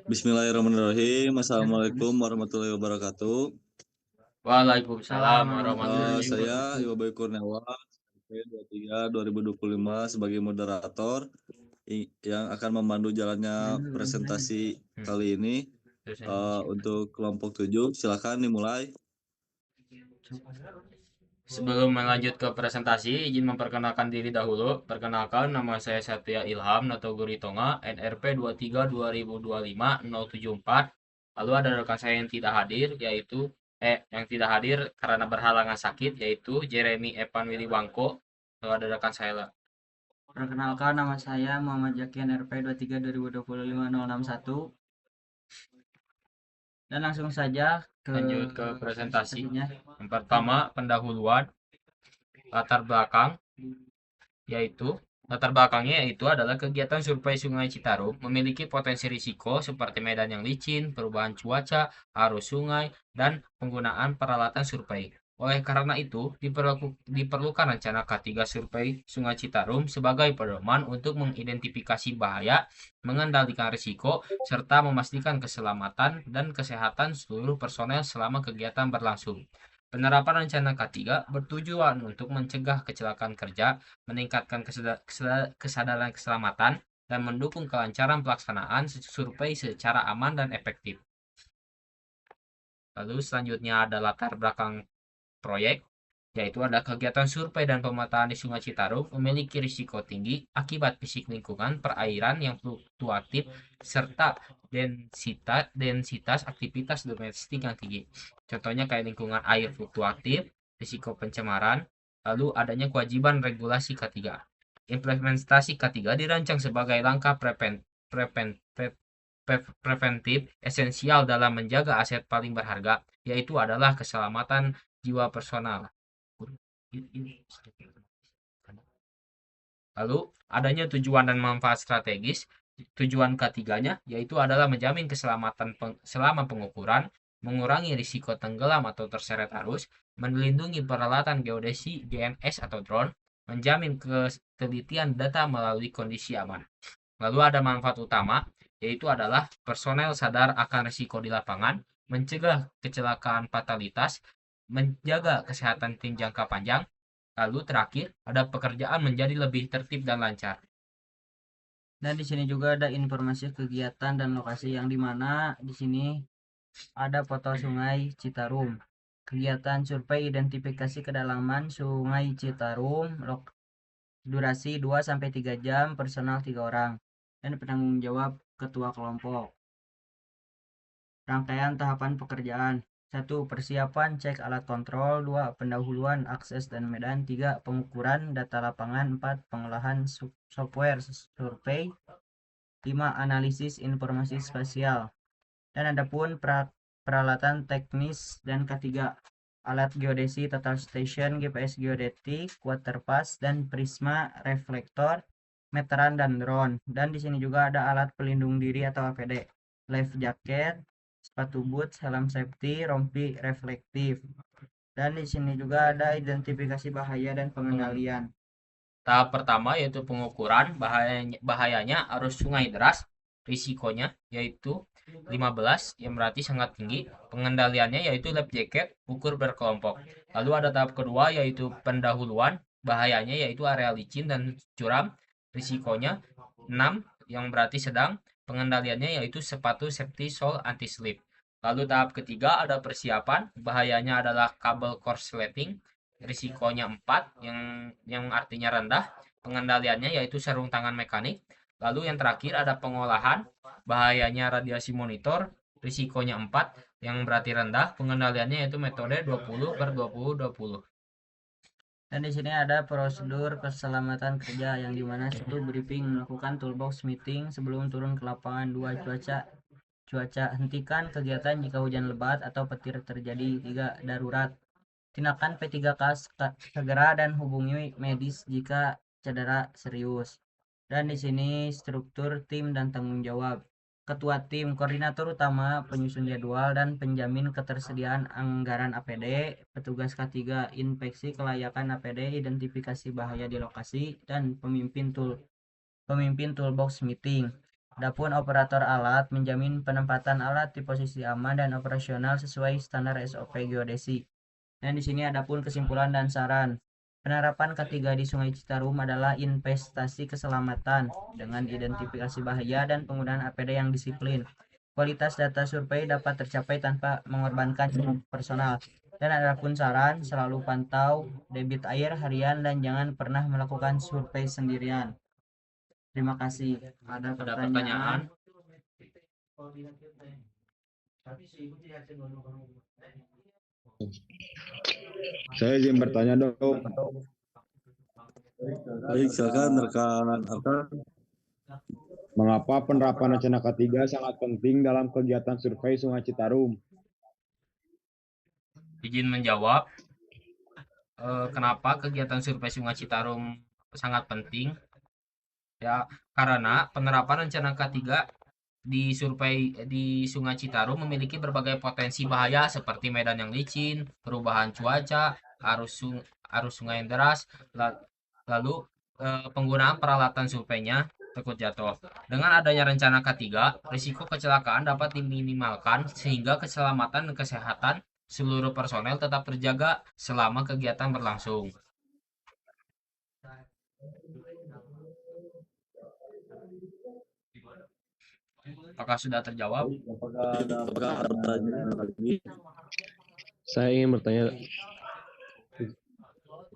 Bismillahirrahmanirrahim. Assalamualaikum warahmatullahi wabarakatuh. Waalaikumsalam warahmatullahi Saya wabarakatuh. Iwa Bayu Kurniawan, SMP 23 2025 sebagai moderator yang akan memandu jalannya presentasi Hmm, kali ini. dosen. Untuk kelompok 7, silakan dimulai. Sebelum melanjut ke presentasi, izin memperkenalkan diri dahulu. Perkenalkan, nama saya Satya Ilham Natoguri Tonga, NRP 23 2025 074. Lalu ada rekan saya yang tidak hadir, yaitu yang tidak hadir karena berhalangan sakit, yaitu Jeremy Evan Wiliwangko. Lalu ada rekan saya lah. Perkenalkan, nama saya Muhammad Jakian RP 23 2025 061. Dan langsung saja Lanjut ke presentasi. presentasinya. Yang pertama, pendahuluan latar belakang, yaitu latar belakangnya yaitu adalah kegiatan survei Sungai Citarum memiliki potensi risiko seperti medan yang licin, perubahan cuaca, arus sungai, dan penggunaan peralatan survei. Oleh karena itu, diperlukan rencana K3 survei Sungai Citarum sebagai pedoman untuk mengidentifikasi bahaya, mengendalikan risiko, serta memastikan keselamatan dan kesehatan seluruh personel selama kegiatan berlangsung. Penerapan rencana K3 bertujuan untuk mencegah kecelakaan kerja, meningkatkan kesadaran keselamatan, dan mendukung kelancaran pelaksanaan survei secara aman dan efektif. Lalu selanjutnya ada latar belakang proyek, yaitu ada kegiatan survei dan pemetaan di Sungai Citarum memiliki risiko tinggi akibat fisik lingkungan perairan yang fluktuatif serta densitas aktivitas domestik yang tinggi. Contohnya kayak lingkungan air fluktuatif, risiko pencemaran, lalu adanya kewajiban regulasi K3. Implementasi K3 dirancang sebagai langkah preventif esensial dalam menjaga aset paling berharga, yaitu adalah keselamatan jiwa personal. Lalu adanya tujuan dan manfaat strategis. Tujuan ketiganya yaitu adalah menjamin keselamatan selama pengukuran, mengurangi risiko tenggelam atau terseret arus, melindungi peralatan geodesi GNS atau drone, menjamin ketelitian data melalui kondisi aman. Lalu ada manfaat utama, yaitu adalah personel sadar akan risiko di lapangan, mencegah kecelakaan fatalitas, menjaga kesehatan tim jangka panjang, lalu terakhir ada pekerjaan menjadi lebih tertib dan lancar. Dan di sini juga ada informasi kegiatan dan lokasi yang dimana di sini ada foto Sungai Citarum. Kegiatan survei identifikasi kedalaman Sungai Citarum, durasi 2-3 jam, personal 3 orang, dan penanggung jawab ketua kelompok. Rangkaian tahapan pekerjaan: 1. Persiapan cek alat kontrol. 2. Pendahuluan akses dan medan. 3. Pengukuran data lapangan. 4. Pengolahan software survei. 5. Analisis informasi spasial. Dan adapun peralatan teknis dan ketiga, alat geodesi total station, GPS geodetik, waterpass, dan prisma reflektor, meteran, dan drone. Dan di sini juga ada alat pelindung diri atau APD, life jacket, sepatu boots, helm safety, rompi reflektif. Dan di sini juga ada identifikasi bahaya dan pengendalian. Tahap pertama yaitu pengukuran bahayanya arus sungai deras, risikonya yaitu 15 yang berarti sangat tinggi, pengendaliannya yaitu lap jacket, ukur berkelompok. Lalu ada tahap kedua yaitu pendahuluan, bahayanya yaitu area licin dan curam, risikonya 6 yang berarti sedang, pengendaliannya yaitu sepatu safety sole anti slip. Lalu tahap ketiga ada persiapan, bahayanya adalah kabel korsleting, risikonya 4 yang artinya rendah, pengendaliannya yaitu sarung tangan mekanik. Lalu yang terakhir ada pengolahan, bahayanya radiasi monitor, risikonya 4 yang berarti rendah, pengendaliannya yaitu metode 20/20/20. Dan di sini ada prosedur keselamatan kerja yang dimana 1. Briefing, melakukan toolbox meeting sebelum turun ke lapangan. 2. Cuaca, hentikan kegiatan jika hujan lebat atau petir terjadi. 3. Darurat, tindakan P3K segera dan hubungi medis jika cedera serius. Dan di sini struktur tim dan tanggung jawab. Ketua tim, koordinator utama, penyusun jadwal dan penjamin ketersediaan anggaran APD, petugas K3, inspeksi kelayakan APD, identifikasi bahaya di lokasi, dan pemimpin toolbox meeting. Adapun operator alat menjamin penempatan alat di posisi aman dan operasional sesuai standar SOP geodesi. Dan di sini adapun kesimpulan dan saran. Penerapan K3 di Sungai Citarum adalah investasi keselamatan dengan identifikasi bahaya dan penggunaan APD yang disiplin. Kualitas data survei dapat tercapai tanpa mengorbankan personal. Dan adapun saran, selalu pantau debit air harian dan jangan pernah melakukan survei sendirian. Terima kasih. Ada Ada pertanyaan? Saya izin bertanya dong. Baik, silakan rekan Arkan. Mengapa penerapan rencana K3 sangat penting dalam kegiatan survei Sungai Citarum? Izin menjawab. Kenapa kegiatan survei Sungai Citarum sangat penting? Ya, karena penerapan rencana K3 di survei di Sungai Citarum memiliki berbagai potensi bahaya seperti medan yang licin, perubahan cuaca, arus sungai yang deras, lalu penggunaan peralatan surveinya takut jatuh. Dengan adanya rencana K3, risiko kecelakaan dapat diminimalkan sehingga keselamatan dan kesehatan seluruh personel tetap terjaga selama kegiatan berlangsung. Apakah sudah terjawab? Apakah ada pertanyaan lagi? Saya ingin bertanya,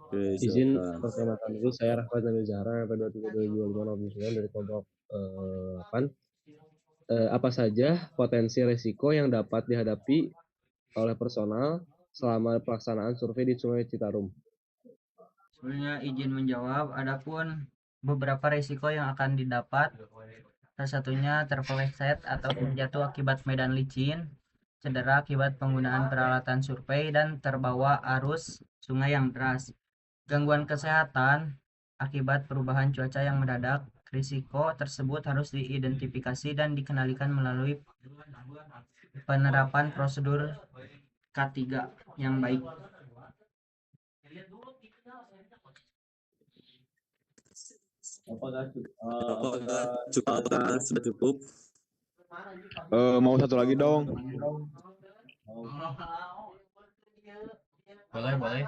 Oke, izin silakan. perkenalkan diri, saya Rahmat Nabil Zahra, RP 232509 dari kelompok 8. Apa saja potensi risiko yang dapat dihadapi oleh personal selama pelaksanaan survei di Sungai Citarum? Sebelumnya izin menjawab, adapun beberapa risiko yang akan didapat, salah satunya terpeleset atau terjatuh akibat medan licin, cedera akibat penggunaan peralatan survei, dan terbawa arus sungai yang deras. Gangguan kesehatan akibat perubahan cuaca yang mendadak. Risiko tersebut harus diidentifikasi dan dikendalikan melalui penerapan prosedur K3 yang baik. Apakah sudah cukup? Mau satu lagi dong. Boleh.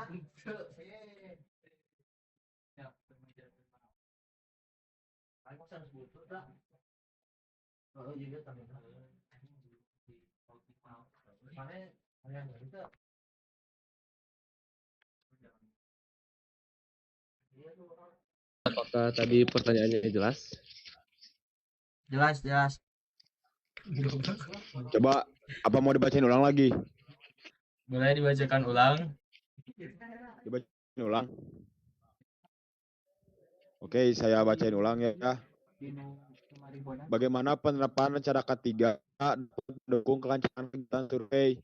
Apakah tadi pertanyaannya jelas? Jelas. Coba, apa mau dibacain ulang lagi? Boleh dibacakan ulang? Dibacain ulang. Oke, saya bacain ulang ya. Bagaimana penerapan rencana K3 dapat mendukung kelancaran kegiatan survei?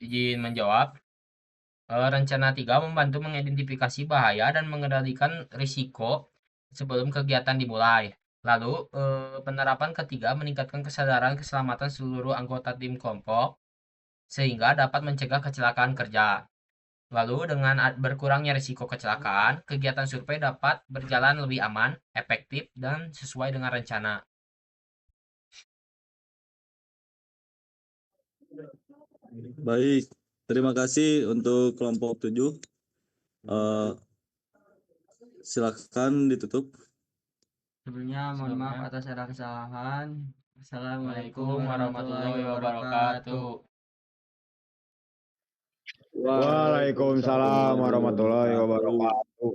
Izin menjawab. Rencana 3 membantu mengidentifikasi bahaya dan mengendalikan risiko sebelum kegiatan dimulai. Lalu, penerapan ketiga meningkatkan kesadaran keselamatan seluruh anggota tim kelompok sehingga dapat mencegah kecelakaan kerja. Lalu, dengan berkurangnya risiko kecelakaan, kegiatan survei dapat berjalan lebih aman, efektif, dan sesuai dengan rencana. Baik, terima kasih untuk kelompok 7. Silakan ditutup. Sebelumnya mohon maaf atas segala kesalahan. Assalamualaikum warahmatullahi wabarakatuh. Waalaikumsalam warahmatullahi wabarakatuh.